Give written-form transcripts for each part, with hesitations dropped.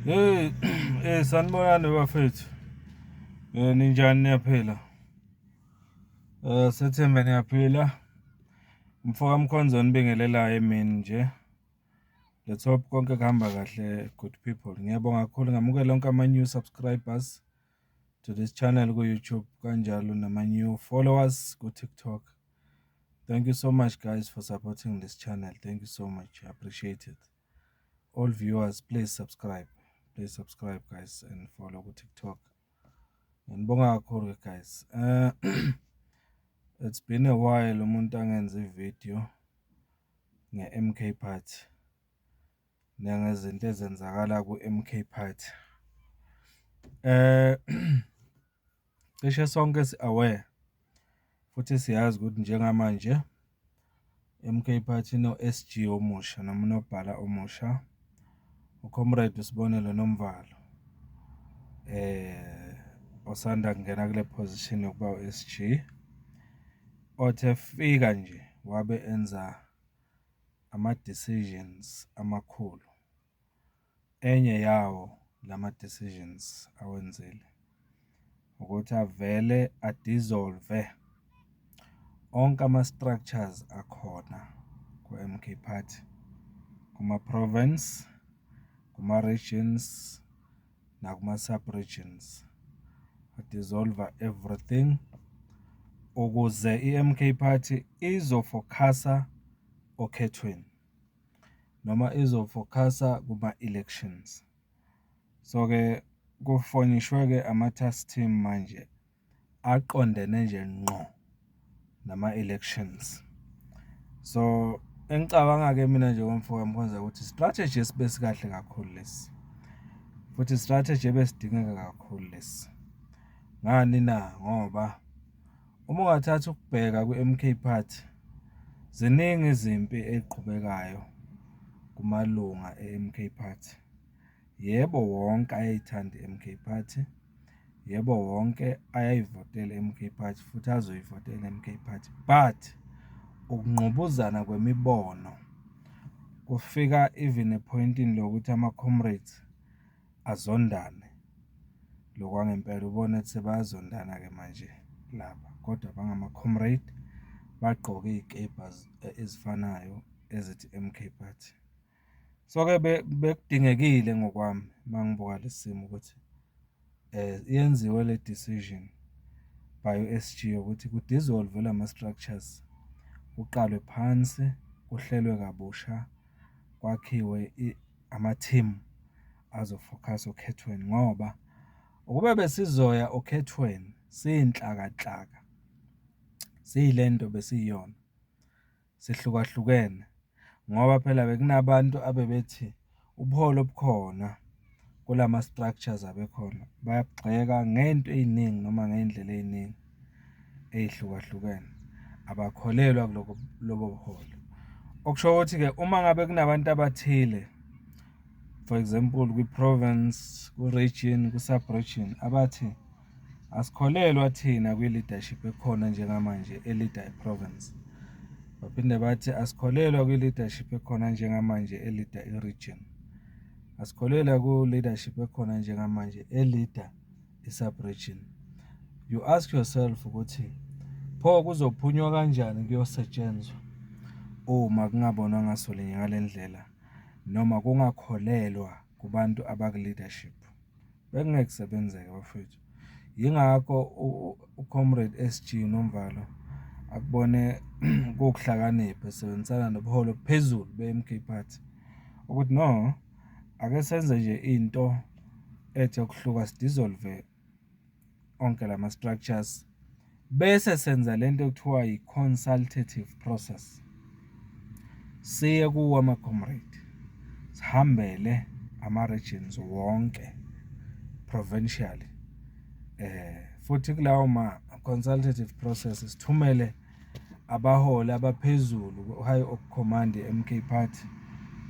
Hey, sanibonani bafethu. Ninjani niyaphila? Sethembe niyaphila. Mfoka Mkhonzo nibingelelayo emini nje. Let's hope konke kuhamba kahle good people. Ngiyabonga kakhulu ngamukela onke ama-new subscribers to this channel ku-YouTube kanjalo nama-new followers ku-TikTok. Thank you so much guys for supporting this channel. Thank you so much. I appreciate it. All viewers, please subscribe. Please subscribe guys and follow ku-TikTok. Ngibonga kakhulu guys. It's been a while umuntu angenza ivideo nge-MK Party. Nangezinto ezenzakala ku-MK Party. Cishe sonke si-aware futhi siyazi ukuthi njengamanje MK Party no-SG omusha noma unobhala omusha uComrade Sibonelo Nomvalo osanda kungena kule position yokuba u-SG othe fika nje wabe enza ama-decisions amakhulu. Enye yawo lama decisions awenzile ukuthi avele adissolve onke ama-structures akhona ku-MK Party, kuma-province, kuma-regions nakuma-sub-regions. Adissolve everything ukuze i-MK Party izofocusa okhethweni noma izofocusa kuma-elections. So-ke kufonishwe-ke ama-task team manje aqondene nje ngqo nama-elections. So engicabanga-ke mina nje komfoka Mkhonza ukuthi strategy esibesikahle kakhulu lesi futhi strategy ebesidingeka kakhulu lesi. Ngani na? Ngoba uma ungathatha ukubheka ku-MK Party ziningi izimpi eziqhubekayo kumalunga e-MK Party. Yebo wonke ayayithanda i-MK Party. Yebo wonke ayayivotela i-MK Party futhi azoyivotela i-MK Party. But ukungqubuzana kwemibono kufika even epointini lokuthi ama-comrades azondane. Lokwangempela ubone ukuthi sebazondana-ke manje lapha. Kodwa bangama-comrade bagqoke iy'kebha ezifanayo ezithi MK Party. So-ke bekudingekile ngokwami mangibuka lesi simo ukuthi yenziwe le decision by u-SG ukuthi ku-dissolve lama-structures, kuqalwe phansi, kuhlelwe kabusha, kwakhiwe ama-team azofocus okhethweni ngoba ukube besizoya okhethweni siyinhlaka-nhlaka, siyilento besiyiyona, sihlukahlukene ngoba phela bekunabantu abebethi ubuholo obukhona kulama structures abekhona bayagxeka ngento ey'ningi noma ngey'ndlela ey'ningi ey'hlukahlukene, abakholelwa kuloko lobo buholo. Okusho ukuthi-ke uma ngabe kunabantu abathile, for example kwi-province, ku-region, ku-sub-region abathi asikholelwa thina kwi-leadership ekhona njengamanje e-leader i-province. Baphinde bathi asikholelwa kwi-leadership ekhona njengamanje e-leader i-region. Asikholelwa ku-leadership ekhona njengamanje e-leader i-sub-region. You ask yourself ukuthi pho kuzophunywa kanjani kuyosetshenzwa uma kungabonwa ngasolinye ngale ndlela noma kungakholelwa kubantu abaku-leadership. Bekungeke kusebenzeke bafethu. Yingakho uComrade SG Nomvalo akubone kuwukuhlakanipha esebenzisana nobuholo phezulu be-MK Party ukuthi no, ake senze nje into ethi ukuhluka sidissolve onke lama structures bese senza lento ekuthiwa yi-consultative process. Siye kuwo ama-comrade, sihambele ama-regions wonke provincially. Futhi kulawo ma-consultative process sithumele abaholi abaphezulu high command MK Party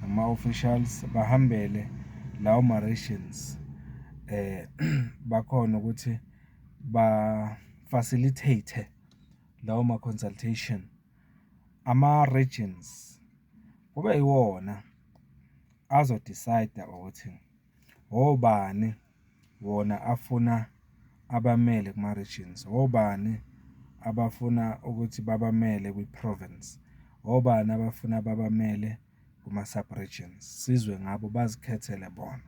ama-officials bahambele lawo ma-regions bakhona ukuthi ba-facilitate lawo ma-consultation. Ama-regions kube yiwona azodecide ukuthi obani wona afuna abamele kuma-regions, obani abafuna ukuthi babamele kwi-province, obani abafuna babamele kuma-sub-regions. Sizwe ngabo, bazikhethele bona.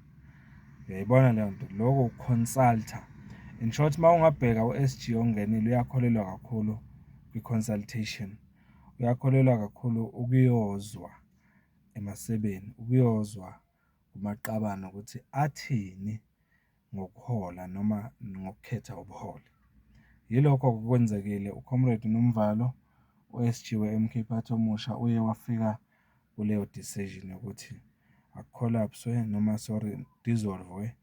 Uyayibona leyo nto, lokho uconsulta. In short, uma ungabheka u-SG ongenile uyakholelwa kakhulu kwi-consultation, uyakholelwa kakhulu ukuyozwa emasebeni, ukuyozwa kumaqabane ukuthi athini ngokuhola noma ngokukhetha ubuholi. Yilokho okwenzekile uComrade Nomvalo, u-SG we-MK Party omusha, uye wafika kuleyo decision yokuthi akukholapswe noma dissolve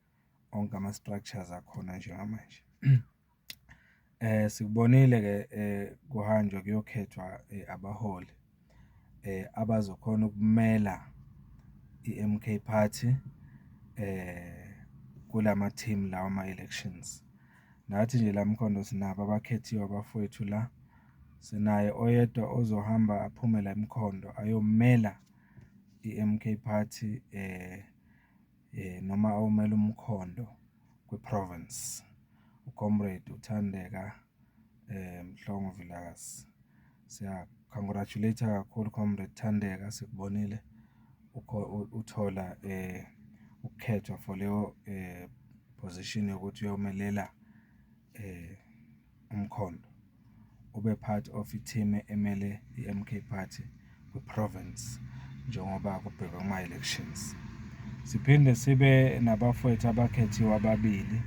onke ama-structures akhona njengamanje. Sikubonile-ke kuhanjwa kuyokhethwa abaholi abazokhona ukumela i-MK Party kulama team lawa ama-elections. Nathi nje la Mkhondo sinabo abakhethiwe abafowethu la. Sinaye oyedwa ozohamba aphume la Mkhondo ayomela i-MK Party noma awumela umkhondo kwi-province, uComrade uThandeka Mhlongo Vilakazi. Siya-congratulate kakhulu Comrade Thandeka, sikubonile uthola ukukhethwa for leyo position yokuthi uyomelela umkhondo, ube part of i-team emele i-MK Party kwi-province njengoba kubhekwa kuma-elections. Siphinde sibe nabafowethu abakhethiwe ababili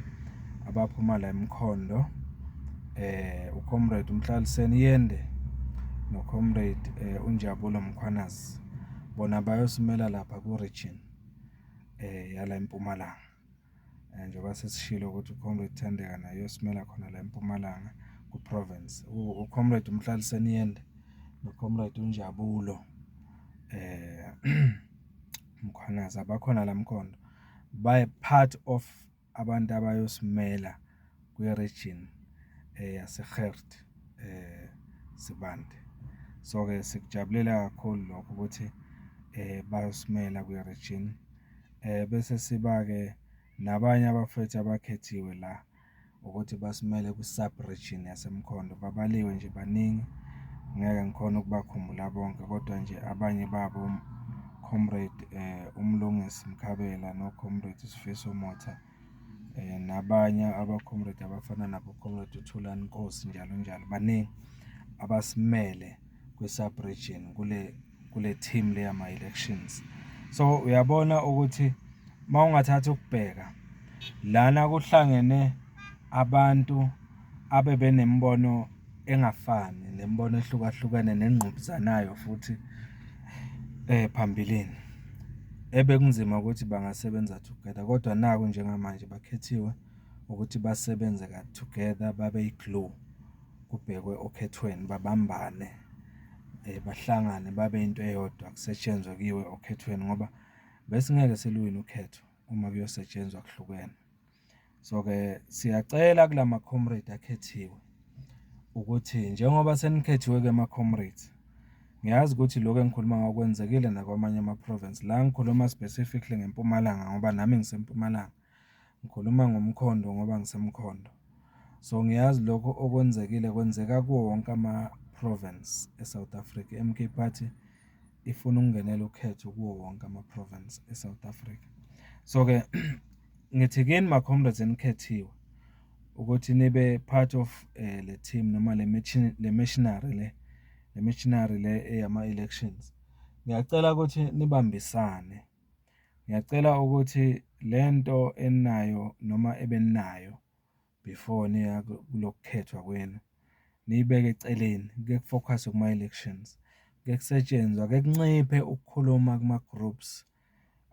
abaphuma la Mkhondo, uComrade uMhlaliseni Yende noComrade uNjabulo Mkhwanazi. Bona bayosimela lapha ku-region yala eMpumalanga. Njengoba sesishilo ukuthi uComrade Thandeka naye uyosimela khona la eMpumalanga ku-province. uComrade uMhlaliseni Yende noComrade uNjabulo Mkhwanazi abakhona la Mkhondo, by part of abantu abayosimela kwi-region yaseGert Sibande. So-ke sikujabulela kakhulu lokho ukuthi bayosimela kwi-region. Bese siba-ke nabanye abafowethu abakhethiwe la ukuthi basimele kwi-sub-region yaseMkhondo. Babaliwe nje baningi, ngeke ngikhona ukubakhumbula bonke, kodwa nje abanye babo Comrade uMlungisi Mkhabela noComrade Sifiso Motha, nabanye abaComrade abafana nabo Comrade uThulani Nkosi njalo njalo, baningi abasimele kwi-sub-region kule team le yama-elections. So uyabona ukuthi uma ungathatha ukubheka lana kuhlangene abantu abebenembono engafani, nembono ehlukahlukene nengqubuzanayo futhi phambilini, ebekunzima ukuthi bangasebenza together, kodwa naku njengamanje bakhethiwe ukuthi basebenze together, babe yi-glue, kubhekwe okhethweni, babambane, bahlangane babe into eyodwa, kusetshenzwe kiwe okhethweni, ngoba besingeke siluwine ukhetho uma kuyosetshenzwa kuhlukene. So-ke siyacela kula ma-comrade akhethiwe ukuthi njengoba senikhethiwe-ke ama-comrades, ngiyazi ukuthi lokho engikhuluma ngakwenzekile nakwamanye ama-province. La ngikhuluma specifically ngeMpumalanga ngoba nami ngiseMpumalanga, ngikhuluma ngomkhondo ngoba ngisemkhondo. So ngiyazi lokho okwenzekile kwenzeka kuwo wonke ama-province eSouth Africa. i-MK Party ifuna ukungenela ukhetho kuwo wonke ama-province eSouth Africa. So-ke ngithi kini ma-comrades enikhethiwe ukuthi nibe part of le team noma le machinery le eyama-elections. Ngiyacela ukuthi nibambisane, ngiyacela ukuthi lento enayo noma ebenayo before niya kulokukhethwa kwenu niyibeke eceleni, kuke kufocus kuma-elections, kuke kusetshenzwa, kuke kunciphe ukukhuluma kuma-groups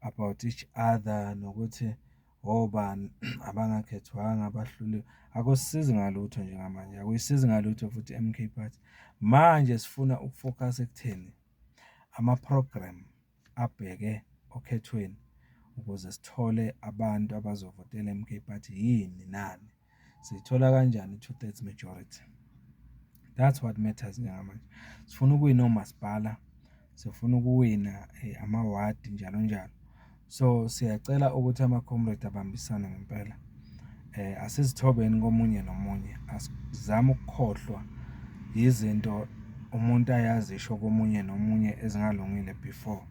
about each other nokuthi obani abangakhethwanga abahluliwe. Akusisizi ngalutho njengamanje, akuyisizi ngalutho futhi i-MK Party. Manje sifuna ukufocus ekutheni ama-program abheke okhethweni ukuze sithole abantu abazovotela i-MK Party yini nani, siyithola kanjani i-2/3 majority. That's what matters njengamanje. Sifuna ukuwina omasipala, sifuna ukuwina amawadi njalo njalo. So siyacela ukuthi ama-comrade abambisane ngempela, asizithobeni komunye nomunye, asizame ukukhohlwa izinto umuntu ayazisho komunye nomunye ezingalungile before,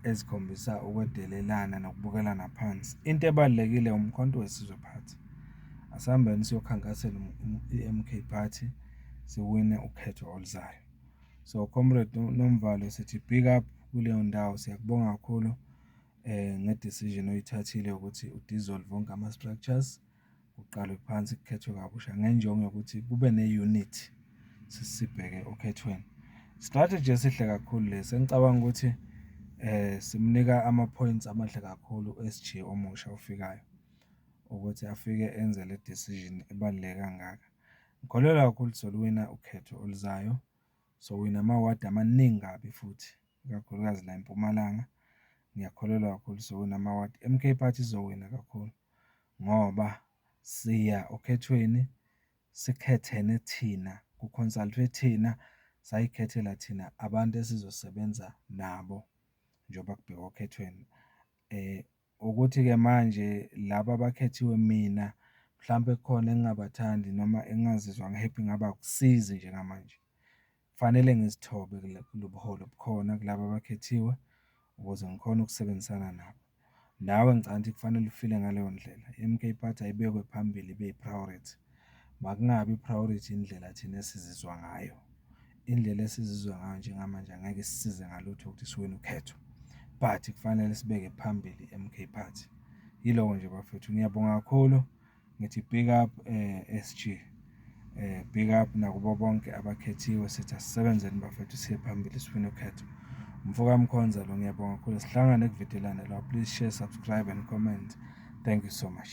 ezikhombisa ukwedelelana nokubukelana phansi. Into ebalulekile umkhonto wesizwe phansi. Asihambeni siyokhankasela i-MK Party siwine ukhetho oluzayo. So comrade Nomvalo, sithi big up kuleyo ndawo, siyakubonga kakhulu ngedecision oyithathile ukuthi udissolve wonke ama-structures, kuqalwe phansi kukhethwe kabusha ngenjongo yokuthi kube ne-unity sibheke okhethweni. Strategy esihle kakhulu lesi, engicabanga ukuthi simnika ama-points amahle kakhulu u-SG omusha ofikayo ukuthi afike enze le decision ebaluleke kangaka. Ngikholelwa kakhulu soluwina ukhetho oluzayo, sowina amawadi amaningi kabi futhi, ikakhulukazi la eMpumalanga. Ngiyakholelwa kakhulu sowina amawadi. MK Party izowina kakhulu ngoba siya okhethweni sikhethene thina, kuconsultwe thina, sayikhethela thina abantu esizosebenza nabo njengoba kubhekwa okhethweni. Ukuthi-ke manje laba abakhethiwe mina mhlampe kukhona engingabathandi noma engingazizwa ngi-happy ngabo, akusizi njengamanje. Kufanele ngizithobe kulo buholo obukhona kulaba abakhethiwe ukuze ngikhone ukusebenzisana nabo. Nawe ngicabanga ukuthi kufanele ufile ngaleyo ndlela. I-MK Party ayibekwe phambili ibe yi-priority. Makungabi i-priority indlela thina esizizwa ngayo. Indlela esizizwa ngayo njengamanje angeke isisize ngalutho ukuthi siwine ukhetho, but kufanele sibeke phambili i-MK Party. Yiloko nje bafethu, ngiyabonga kakhulu. Ngithi big up SG, big up nakubo bonke abakhethiwe. Sithi asisebenzeni bafethu siye phambili siwine ukhetho. Mfoka Mkhonza lo, ngiyabonga kakhulu. Sihlangane ekuvidelane la. Please share, subscribe and comment. Thank you so much.